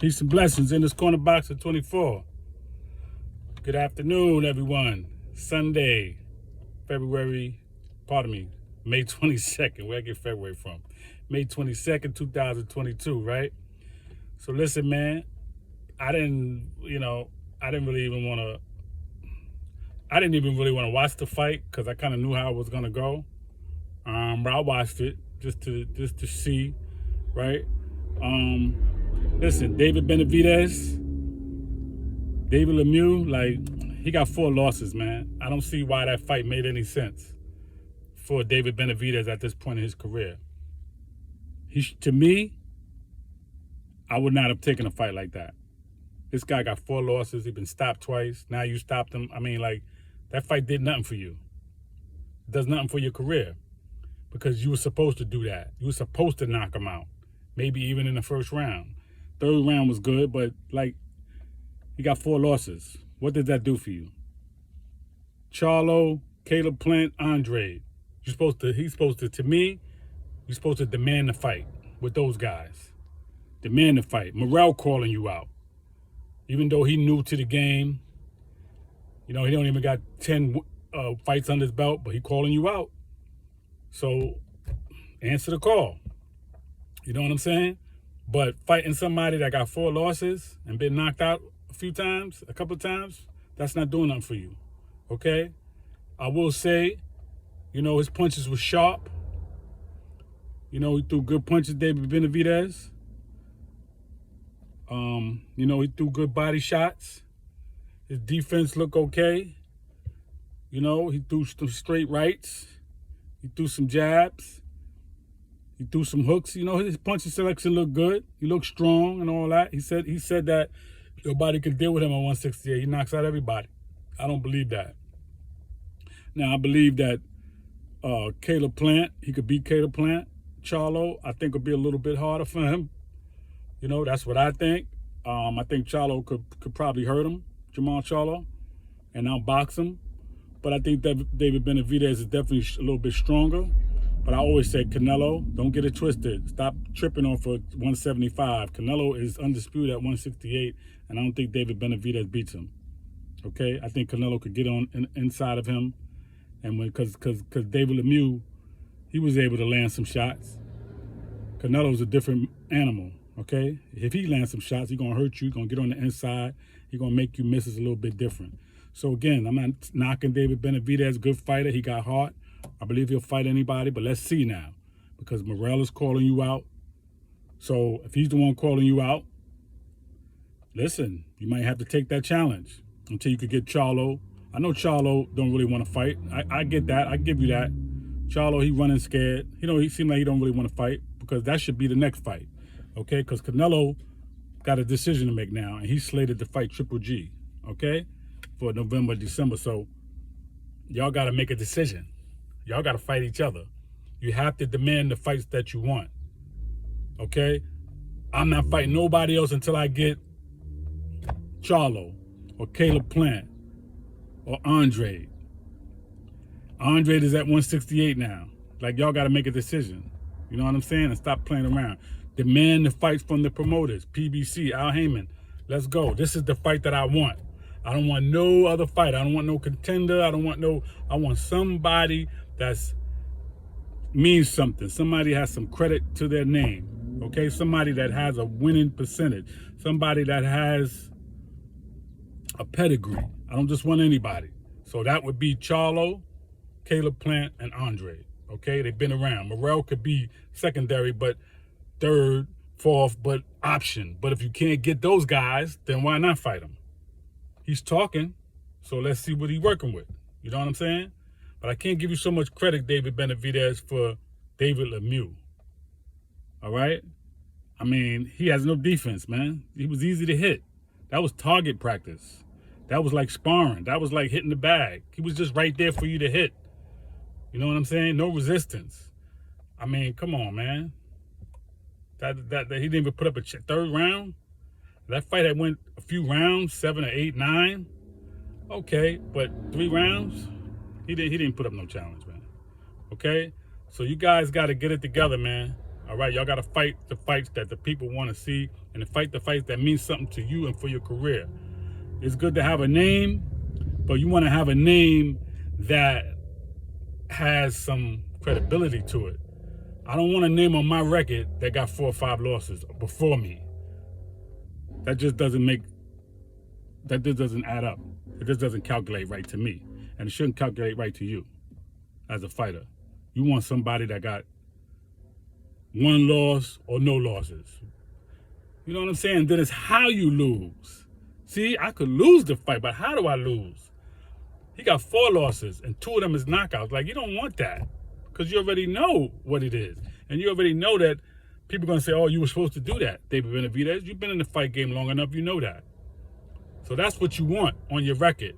Peace and blessings in this corner box of 24. Good afternoon, everyone. Sunday, May 22nd. Where I get February from? May 22nd, 2022, right? So listen, man, I didn't even really want to watch the fight because I kind of knew how it was going to go. But I watched it just to see, right? Listen, David Benavidez, David Lemeiux, he got 4 losses, man. I don't see why that fight made any sense for David Benavidez at this point in his career. To me, I would not have taken a fight like that. This guy got 4 losses. He's been stopped twice. Now you stopped him. I mean, that fight did nothing for you. It does nothing for your career because you were supposed to do that. You were supposed to knock him out, maybe even in the first round. Third round was good, but he got 4 losses. What did that do for you? Charlo, Caleb Plant, Andre. You're supposed to demand the fight with those guys. Demand the fight. Morrell calling you out. Even though he new to the game, he don't even got 10 fights under his belt, but he calling you out. So answer the call. You know what I'm saying? But fighting somebody that got 4 losses and been knocked out a couple of times, that's not doing nothing for you, okay? I will say, his punches were sharp. He threw good punches, David Benavidez. He threw good body shots. His defense looked okay. He threw some straight rights. He threw some jabs. He threw some hooks. His punching selection looked good. He looked strong and all that. He said that nobody could deal with him at 168. He knocks out everybody. I don't believe that. Now, I believe that Caleb Plant, he could beat Caleb Plant. Charlo, I think, would be a little bit harder for him. That's what I think. I think Charlo could probably hurt him, Jamal Charlo, and outbox him. But I think that David Benavidez is definitely a little bit stronger. But I always say, Canelo, don't get it twisted. Stop tripping on for 175. Canelo is undisputed at 168, and I don't think David Benavidez beats him. Okay? I think Canelo could get on inside of him, and because David Lemeiux, he was able to land some shots. Canelo's a different animal. Okay? If he lands some shots, he's gonna hurt you. He's gonna get on the inside. He's gonna make you miss. It's a little bit different. So again, I'm not knocking David Benavidez. Good fighter. He got heart. I believe he'll fight anybody, but let's see now. Because Morrell is calling you out. So if he's the one calling you out, listen, you might have to take that challenge until you could get Charlo. I know Charlo don't really want to fight. I get that. I give you that. Charlo, he running scared. He seems like he don't really want to fight because that should be the next fight. Okay? Because Canelo got a decision to make now, and he's slated to fight Triple G, okay, for November, December. So y'all got to make a decision. Y'all got to fight each other. You have to demand the fights that you want. Okay? I'm not fighting nobody else until I get Charlo or Caleb Plant or Andre. Andre is at 168 now. Y'all got to make a decision. You know what I'm saying? And stop playing around. Demand the fights from the promoters. PBC, Al Heyman. Let's go. This is the fight that I want. I don't want no other fight. I don't want no contender. I want somebody that's means something. Somebody has some credit to their name. Okay? Somebody that has a winning percentage. Somebody that has a pedigree. I don't just want anybody. So that would be Charlo, Caleb Plant, and Andre. Okay? They've been around. Morrell could be secondary, but third, fourth, but option. But if you can't get those guys, then why not fight them? He's talking, so let's see what he's working with. You know what I'm saying? But I can't give you so much credit, David Benavidez, for David Lemeiux. All right? I mean, he has no defense, man. He was easy to hit. That was target practice. That was like sparring. That was like hitting the bag. He was just right there for you to hit. You know what I'm saying? No resistance. I mean, come on, man. That he didn't even put up a third round. That fight had went a few rounds, 7 or 8, 9. Okay, but 3 rounds, he didn't put up no challenge, man. Okay? So you guys got to get it together, man. All right, y'all got to fight the fights that the people want to see, and to fight the fights that mean something to you and for your career. It's good to have a name, but you want to have a name that has some credibility to it. I don't want a name on my record that got 4 or 5 losses before me. That just doesn't add up. It just doesn't calculate right to me. And it shouldn't calculate right to you as a fighter. You want somebody that got 1 loss or no losses. You know what I'm saying? Then it's how you lose. See, I could lose the fight, but how do I lose? He got 4 losses, and 2 of them is knockouts. Like, you don't want that, because you already know what it is. And you already know that people are going to say, oh, you were supposed to do that, David Benavidez. You've been in the fight game long enough, you know that. So that's what you want on your record.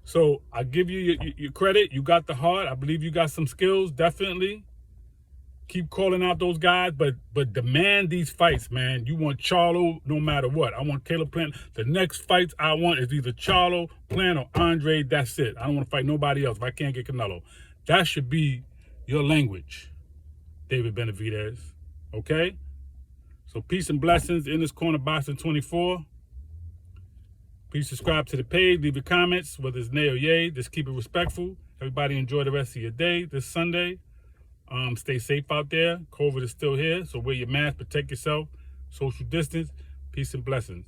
So I give you your credit. You got the heart. I believe you got some skills, definitely. Keep calling out those guys, but demand these fights, man. You want Charlo no matter what. I want Caleb Plant. The next fights I want is either Charlo, Plant, or Andre. That's it. I don't want to fight nobody else if I can't get Canelo. That should be your language, David Benavidez. Okay? So peace and blessings in this corner, Boxing 24. Please subscribe to the page. Leave your comments, whether it's nay or yay. Just keep it respectful. Everybody enjoy the rest of your day this Sunday. Stay safe out there. COVID is still here, so wear your mask, protect yourself, social distance. Peace and blessings.